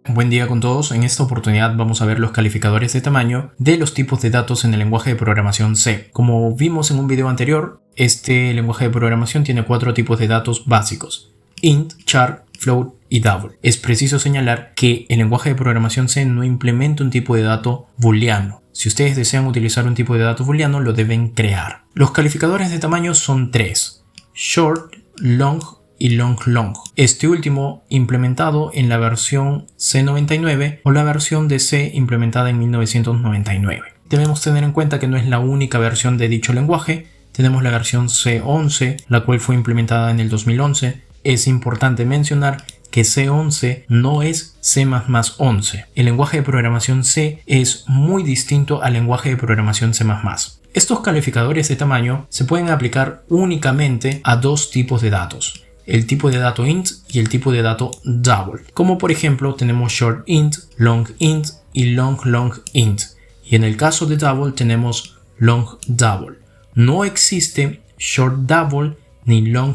Buen día con todos. En esta oportunidad vamos a ver los calificadores de tamaño de los tipos de datos en el lenguaje de programación C. Como vimos en un video anterior, este lenguaje de programación tiene 4 tipos de datos básicos: int, char, float y double. Es preciso señalar que el lenguaje de programación C no implementa un tipo de dato booleano. Si ustedes desean utilizar un tipo de dato booleano, lo deben crear. Los calificadores de tamaño son 3: short, long y long. Este último implementado en la versión C99 o la versión de C implementada en 1999. Debemos tener en cuenta que no es la única versión de dicho lenguaje. Tenemos la versión C11, la cual fue implementada en el 2011. Es importante mencionar que C11 no es C++11. El lenguaje de programación C es muy distinto al lenguaje de programación C++. Estos calificadores de tamaño se pueden aplicar únicamente a dos tipos de datos: el tipo de dato int y el tipo de dato double. Como por ejemplo tenemos short int, long int y long int. Y en el caso de double tenemos long double. No existe short double ni long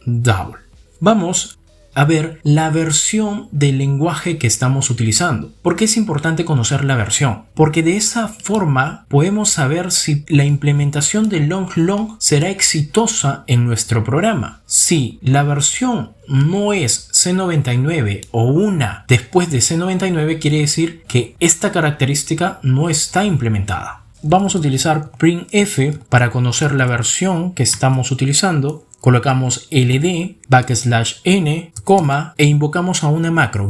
double. Vamos a ver la versión del lenguaje que estamos utilizando. ¿Por qué es importante conocer la versión? Porque de esa forma podemos saber si la implementación de long será exitosa en nuestro programa. Si la versión no es C99 o una después de C99, quiere decir que esta característica no está implementada. Vamos a utilizar printf para conocer la versión que estamos utilizando. Colocamos ld /n, e invocamos a una macro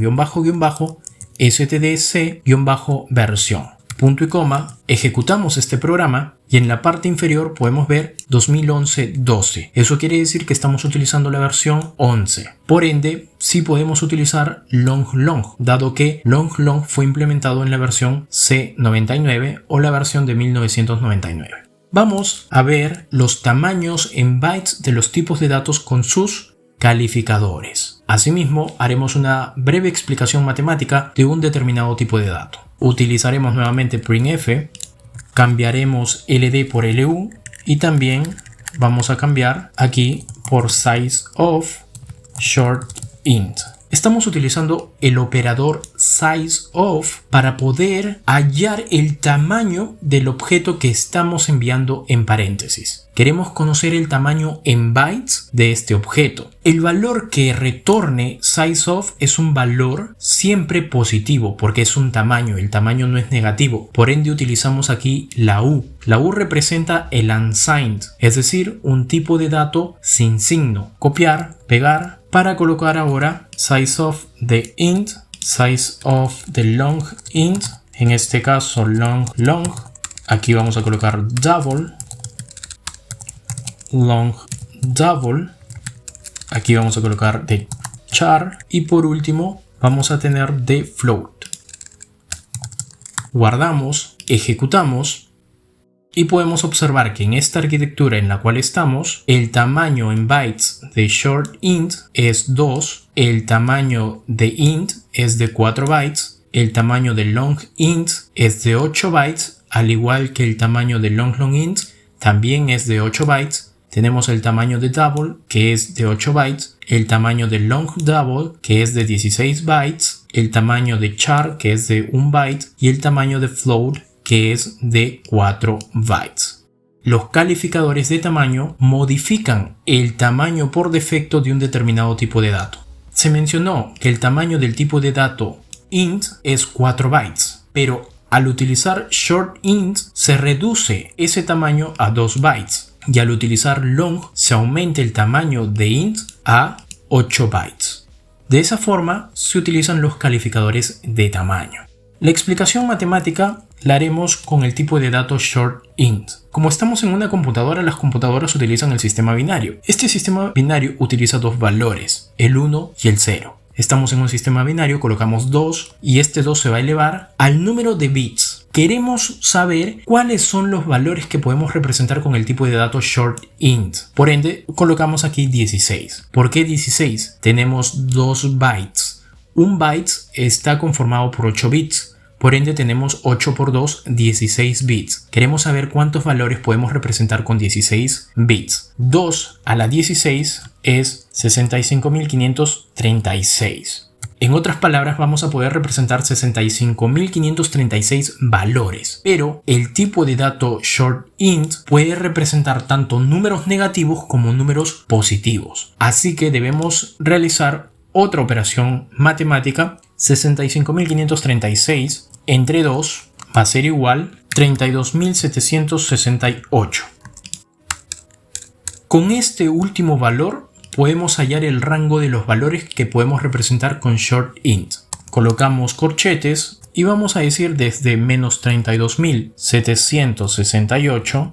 stdc-versión. Punto y coma, ejecutamos este programa y en la parte inferior podemos ver 2011-12. Eso quiere decir que estamos utilizando la versión 11. Por ende, sí podemos utilizar long, dado que long fue implementado en la versión C99 o la versión de 1999. Vamos a ver los tamaños en bytes de los tipos de datos con sus calificadores. Asimismo, haremos una breve explicación matemática de un determinado tipo de dato. Utilizaremos nuevamente printf, cambiaremos ld por lu y también vamos a cambiar aquí por sizeOf short int. Estamos utilizando el operador sizeOf para poder hallar el tamaño del objeto que estamos enviando en paréntesis. Queremos conocer el tamaño en bytes de este objeto. El valor que retorne sizeOf es un valor siempre positivo porque es un tamaño, el tamaño no es negativo. Por ende utilizamos aquí la U. La U representa el unsigned, es decir, un tipo de dato sin signo. Copiar, pegar, para colocar ahora sizeOf de int, sizeOf de long int, en este caso long. Aquí vamos a colocar double, long double. Aquí vamos a colocar de char y por último vamos a tener de float. Guardamos, ejecutamos. Y podemos observar que en esta arquitectura en la cual estamos, el tamaño en bytes de short int es 2, el tamaño de int es de 4 bytes, el tamaño de long int es de 8 bytes, al igual que el tamaño de long int también es de 8 bytes. Tenemos el tamaño de double, que es de 8 bytes, el tamaño de long double, que es de 16 bytes, el tamaño de char, que es de 1 byte, y el tamaño de float, que es de 4 bytes. Los calificadores de tamaño modifican el tamaño por defecto de un determinado tipo de dato. Se mencionó que el tamaño del tipo de dato int es 4 bytes, pero al utilizar short int se reduce ese tamaño a 2 bytes y al utilizar long se aumenta el tamaño de int a 8 bytes. De esa forma se utilizan los calificadores de tamaño. La explicación matemática la haremos con el tipo de dato short int. Como estamos en una computadora, las computadoras utilizan el sistema binario. Este sistema binario utiliza dos valores, el 1 y el 0. Estamos en un sistema binario, colocamos 2 y este 2 se va a elevar al número de bits. Queremos saber cuáles son los valores que podemos representar con el tipo de dato short int. Por ende, colocamos aquí 16. ¿Por qué 16? Tenemos 2 bytes. Un byte está conformado por 8 bits. Por ende tenemos 8 por 2, 16 bits. Queremos saber cuántos valores podemos representar con 16 bits. 2 a la 16 es 65.536. En otras palabras, vamos a poder representar 65.536 valores, pero el tipo de dato short-int puede representar tanto números negativos como números positivos. Así que debemos realizar otra operación matemática. 65.536 entre 2 va a ser igual 32.768. Con este último valor podemos hallar el rango de los valores que podemos representar con short-int. Colocamos corchetes y vamos a decir desde menos 32.768,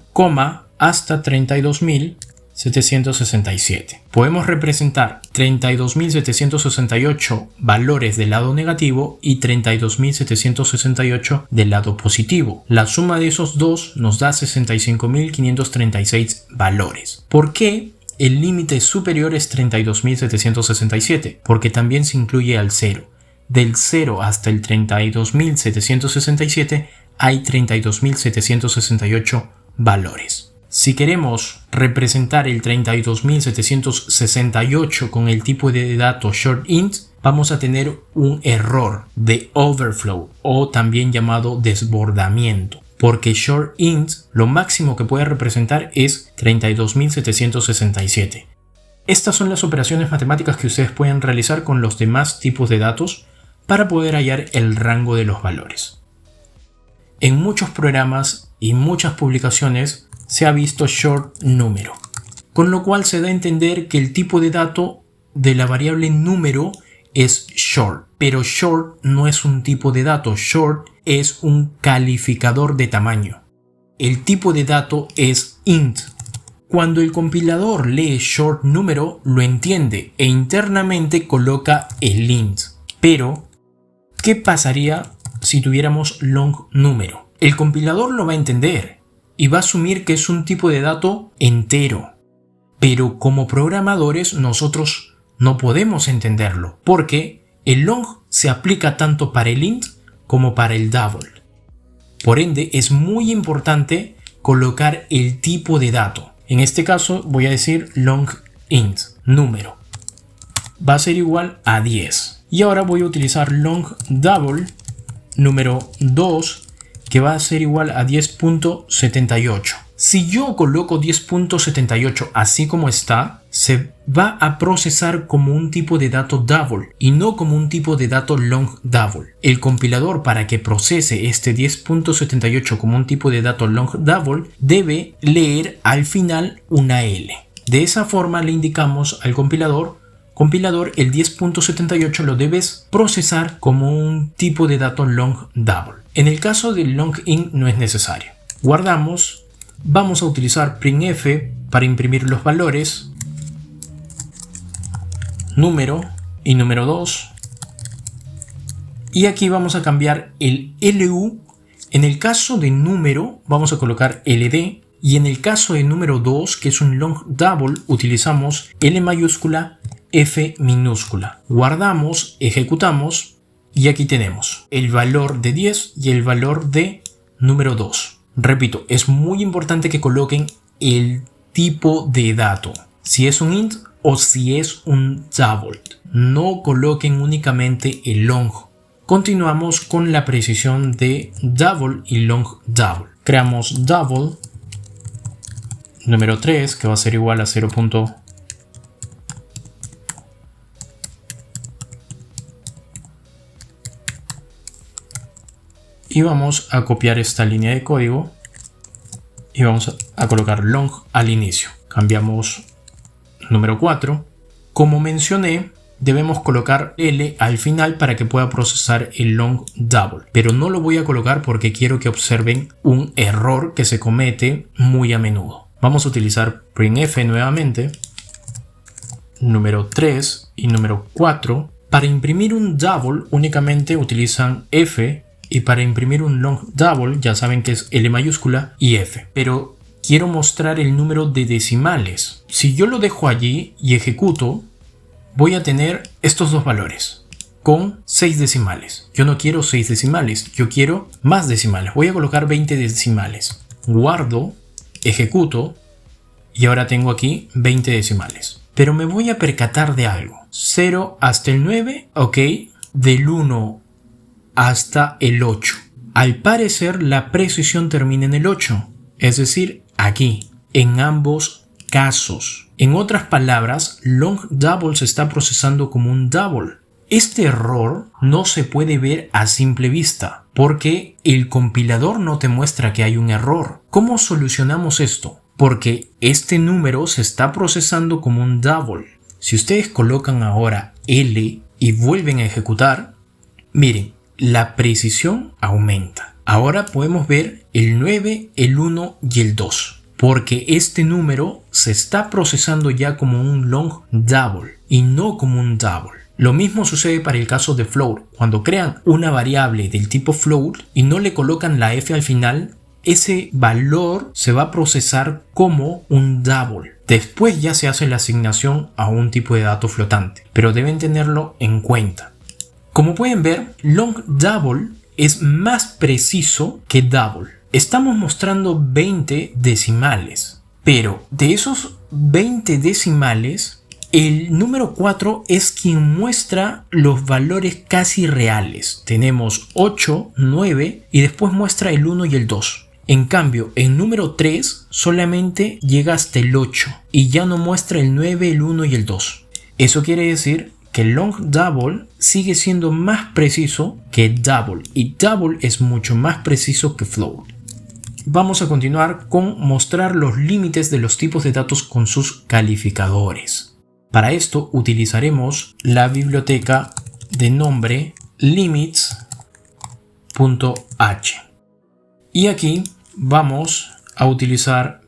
hasta 32.767. Podemos representar 32.768 valores del lado negativo y 32.768 del lado positivo. La suma de esos dos nos da 65.536 valores. ¿Por qué el límite superior es 32.767? Porque también se incluye al 0. Del 0 hasta el 32.767 hay 32.768 valores. Si queremos representar el 32.768 con el tipo de dato short-int, vamos a tener un error de overflow o también llamado desbordamiento, porque short-int lo máximo que puede representar es 32.767. Estas son las operaciones matemáticas que ustedes pueden realizar con los demás tipos de datos para poder hallar el rango de los valores. En muchos programas y muchas publicaciones se ha visto short número, con lo cual se da a entender que el tipo de dato de la variable número es short, pero short no es un tipo de dato, short es un calificador de tamaño. El tipo de dato es int. Cuando el compilador lee short número, lo entiende e internamente coloca el int. Pero, ¿qué pasaría si tuviéramos long número? El compilador lo va a entender y va a asumir que es un tipo de dato entero. Pero como programadores nosotros no podemos entenderlo, porque el long se aplica tanto para el int como para el double. Por ende, es muy importante colocar el tipo de dato. En este caso voy a decir long int, número. Va a ser igual a 10. Y ahora voy a utilizar long double, número 2, que va a ser igual a 10.78. Si yo coloco 10.78 así como está, se va a procesar como un tipo de dato double y no como un tipo de dato long double. El compilador, para que procese este 10.78 como un tipo de dato long double, debe leer al final una L. De esa forma le indicamos al compilador, el 10.78 lo debes procesar como un tipo de dato long double. En el caso del long int no es necesario. Guardamos, vamos a utilizar printf para imprimir los valores, número y número 2. Y aquí vamos a cambiar el LU. En el caso de número vamos a colocar LD. Y en el caso de número 2, que es un long double, utilizamos L mayúscula, F minúscula. Guardamos, ejecutamos y aquí tenemos el valor de 10 y el valor de número 2. Repito, es muy importante que coloquen el tipo de dato, si es un int o si es un double. No coloquen únicamente el long. Continuamos con la precisión de double y long double. Creamos double número 3, que va a ser igual a 0. Y vamos a copiar esta línea de código y vamos a colocar long al inicio. Cambiamos número 4. Como mencioné, debemos colocar L al final para que pueda procesar el long double. Pero no lo voy a colocar porque quiero que observen un error que se comete muy a menudo. Vamos a utilizar printf nuevamente, número 3 y número 4. Para imprimir un double únicamente utilizan F. Y para imprimir un long double ya saben que es L mayúscula y F. Pero quiero mostrar el número de decimales. Si yo lo dejo allí y ejecuto, voy a tener estos dos valores con 6 decimales. Yo no quiero 6 decimales, yo quiero más decimales. Voy a colocar 20 decimales. Guardo, ejecuto y ahora tengo aquí 20 decimales. Pero me voy a percatar de algo. 0 hasta el 9, ok. del 1 hasta el 8. Al parecer la precisión termina en el 8, es decir, aquí, en ambos casos. En otras palabras, long double se está procesando como un double. Este error no se puede ver a simple vista, porque el compilador no te muestra que hay un error. ¿Cómo solucionamos esto? Porque este número se está procesando como un double. Si ustedes colocan ahora L y vuelven a ejecutar, miren, la precisión aumenta. Ahora podemos ver el 9, el 1 y el 2. Porque este número se está procesando ya como un long double y no como un double. Lo mismo sucede para el caso de float. Cuando crean una variable del tipo float y no le colocan la f al final, ese valor se va a procesar como un double. Después ya se hace la asignación a un tipo de dato flotante, pero deben tenerlo en cuenta. Como pueden ver, long double es más preciso que double. Estamos mostrando 20 decimales, pero de esos 20 decimales, el número 4 es quien muestra los valores casi reales. Tenemos 8, 9 y después muestra el 1 y el 2. En cambio, el número 3 solamente llega hasta el 8 y ya no muestra el 9, el 1 y el 2. Eso quiere decir que long double sigue siendo más preciso que double y double es mucho más preciso que float. Vamos a continuar con mostrar los límites de los tipos de datos con sus calificadores. Para esto utilizaremos la biblioteca de nombre limits.h. Y aquí vamos a utilizar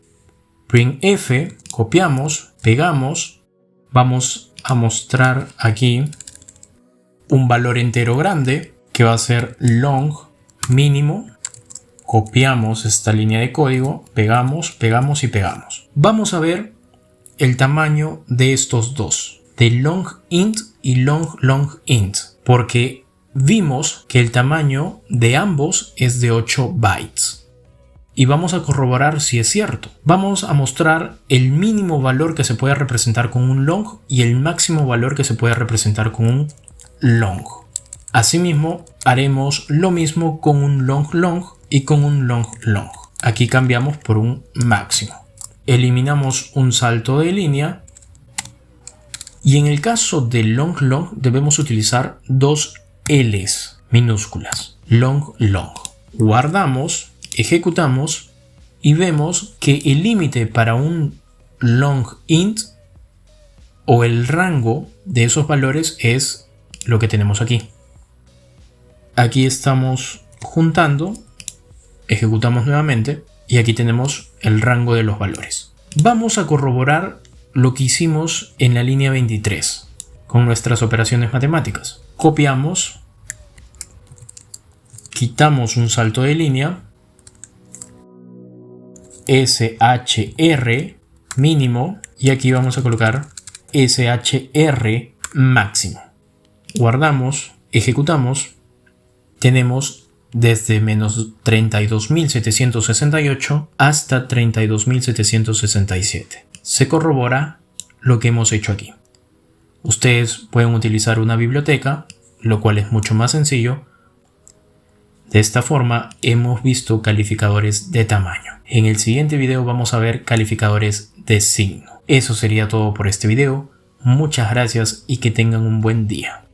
printf, copiamos, pegamos, vamos a mostrar aquí un valor entero grande que va a ser long mínimo. Copiamos esta línea de código, pegamos, pegamos y pegamos. Vamos a ver el tamaño de estos dos, de long int y long int, porque vimos que el tamaño de ambos es de 8 bytes. Y vamos a corroborar si es cierto. Vamos a mostrar el mínimo valor que se puede representar con un long y el máximo valor que se puede representar con un long. Asimismo, haremos lo mismo con un long y con un long. Aquí cambiamos por un máximo. Eliminamos un salto de línea. Y en el caso de long debemos utilizar dos L's minúsculas. Long. Guardamos, ejecutamos y vemos que el límite para un long int o el rango de esos valores es lo que tenemos aquí. Aquí estamos juntando, ejecutamos nuevamente y aquí tenemos el rango de los valores. Vamos a corroborar lo que hicimos en la línea 23 con nuestras operaciones matemáticas. Copiamos, quitamos un salto de línea, SHR mínimo y aquí vamos a colocar SHR máximo. Guardamos, ejecutamos. Tenemos desde menos 32.768 hasta 32.767. Se corrobora lo que hemos hecho aquí. Ustedes pueden utilizar una biblioteca, lo cual es mucho más sencillo. De esta forma hemos visto calificadores de tamaño. En el siguiente video vamos a ver calificadores de signo. Eso sería todo por este video. Muchas gracias y que tengan un buen día.